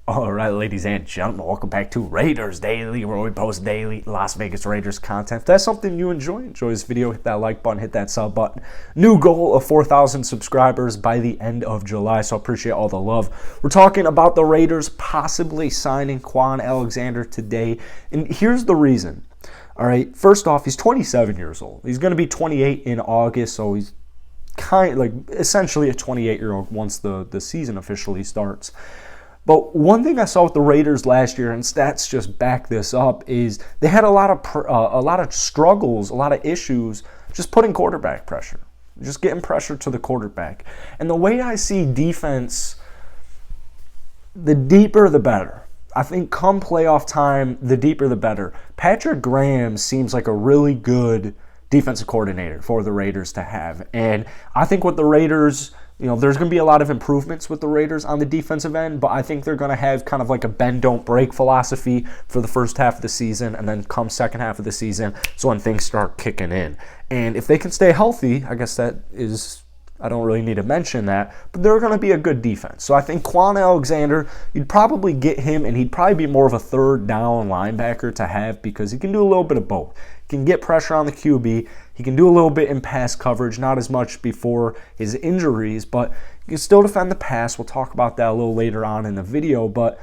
All right, ladies and gentlemen, welcome back to Raiders Daily, where we post daily Las Vegas Raiders content. If that's something you enjoy this video, hit that like button, hit that sub button. New goal of 4,000 subscribers by the end of July, so I appreciate all the love. We're talking about the Raiders possibly signing Kwon Alexander today, and here's the reason. All right, first off, he's 27 years old. He's going to be 28 in August, so he's kind of like essentially a 28-year-old once the season officially starts. But one thing I saw with the Raiders last year, and stats just back this up, is they had a lot of struggles, a lot of issues just putting quarterback pressure, just getting pressure to the quarterback. And the way I see defense, the deeper the better. I think come playoff time, the deeper the better. Patrick Graham seems like a really good defensive coordinator for the Raiders to have. And I think with the Raiders, there's going to be a lot of improvements with the Raiders on the defensive end, but I think they're going to have kind of like a bend, don't break philosophy for the first half of the season, and then come second half of the season, so when things start kicking in. And if they can stay healthy, I guess that is, I don't really need to mention that, but they're going to be a good defense. So I think Kwon Alexander, you'd probably get him, and he'd probably be more of a third down linebacker to have because he can do a little bit of both. He can get pressure on the QB. He can do a little bit in pass coverage, not as much before his injuries, but he can still defend the pass. We'll talk about that a little later on in the video, but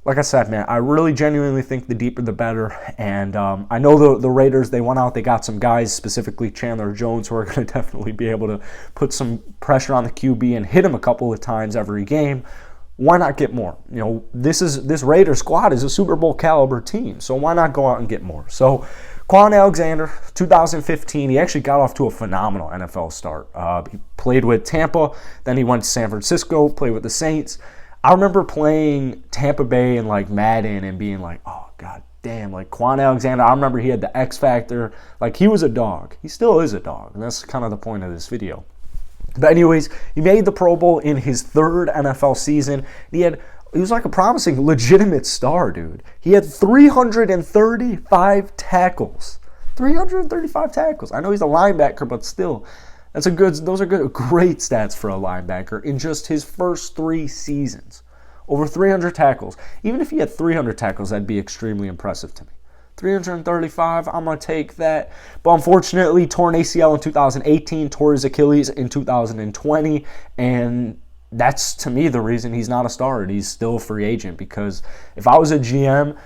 like I said, man, I really genuinely think the deeper the better. And I know the Raiders, they went out, they got some guys, specifically Chandler Jones, who are going to definitely be able to put some pressure on the QB and hit him a couple of times every game. Why not get more? This Raiders squad is a Super Bowl caliber team, so why not go out and get more? So Kwon Alexander, 2015, he actually got off to a phenomenal NFL start. He played with Tampa, then he went to San Francisco, played with the Saints. I remember playing Tampa Bay and like Madden and being like, oh, god damn, like Kwon Alexander, I remember he had the X factor. Like, he was a dog. He still is a dog, and that's kind of the point of this video. But anyways, he made the Pro Bowl in his third NFL season. He was like a promising, legitimate star, dude. He had 335 tackles. 335 tackles. I know he's a linebacker, but still, those are great stats for a linebacker in just his first 3 seasons. Over 300 tackles. Even if he had 300 tackles, that'd be extremely impressive to me. 335, I'm going to take that. But unfortunately, torn ACL in 2018, tore his Achilles in 2020, and that's, to me, the reason he's not a star and he's still a free agent. Because if I was a GM,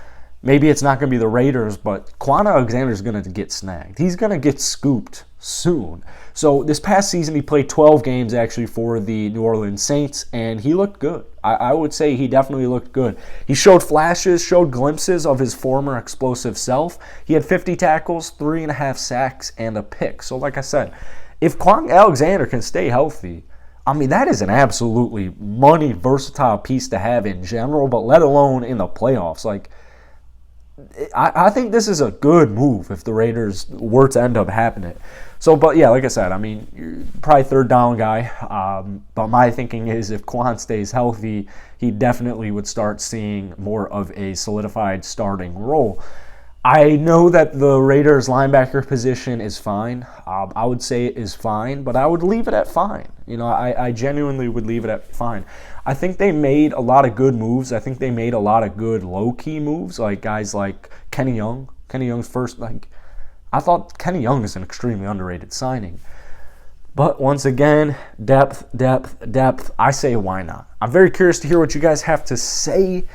maybe it's not going to be the Raiders, but Kwon Alexander is going to get snagged. He's going to get scooped soon. So this past season, he played 12 games actually for the New Orleans Saints, and he looked good. I would say he definitely looked good. He showed flashes, showed glimpses of his former explosive self. He had 50 tackles, 3.5 sacks, and a pick. So like I said, if Kwon Alexander can stay healthy, I mean, that is an absolutely money versatile piece to have in general, but let alone in the playoffs. Like, I think this is a good move if the Raiders were to end up happening. So, but yeah, like I said, I mean, you're probably third down guy. But my thinking is if Kwon stays healthy, he definitely would start seeing more of a solidified starting role. I know that the Raiders linebacker position is fine. I would say it is fine, but I would leave it at fine. I genuinely would leave it at fine. I think they made a lot of good moves. I think they made a lot of good low-key moves, like guys like Kenny Young. Kenny Young's first, I thought Kenny Young is an extremely underrated signing. But once again, depth. I say why not? I'm very curious to hear what you guys have to say.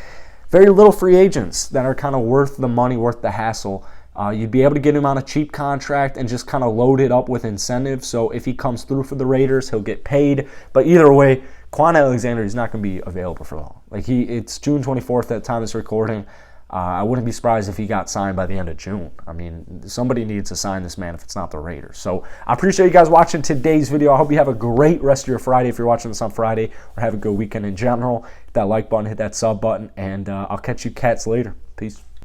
Very little free agents that are kind of worth the money, worth the hassle. You'd be able to get him on a cheap contract and just kind of load it up with incentives. So if he comes through for the Raiders, he'll get paid. But either way, Kwon Alexander is not going to be available for long. It's June 24th at the time of this recording. I wouldn't be surprised if he got signed by the end of June. I mean, somebody needs to sign this man if it's not the Raiders. So I appreciate you guys watching today's video. I hope you have a great rest of your Friday if you're watching this on Friday, or have a good weekend in general. Hit that like button, hit that sub button, and I'll catch you cats later. Peace.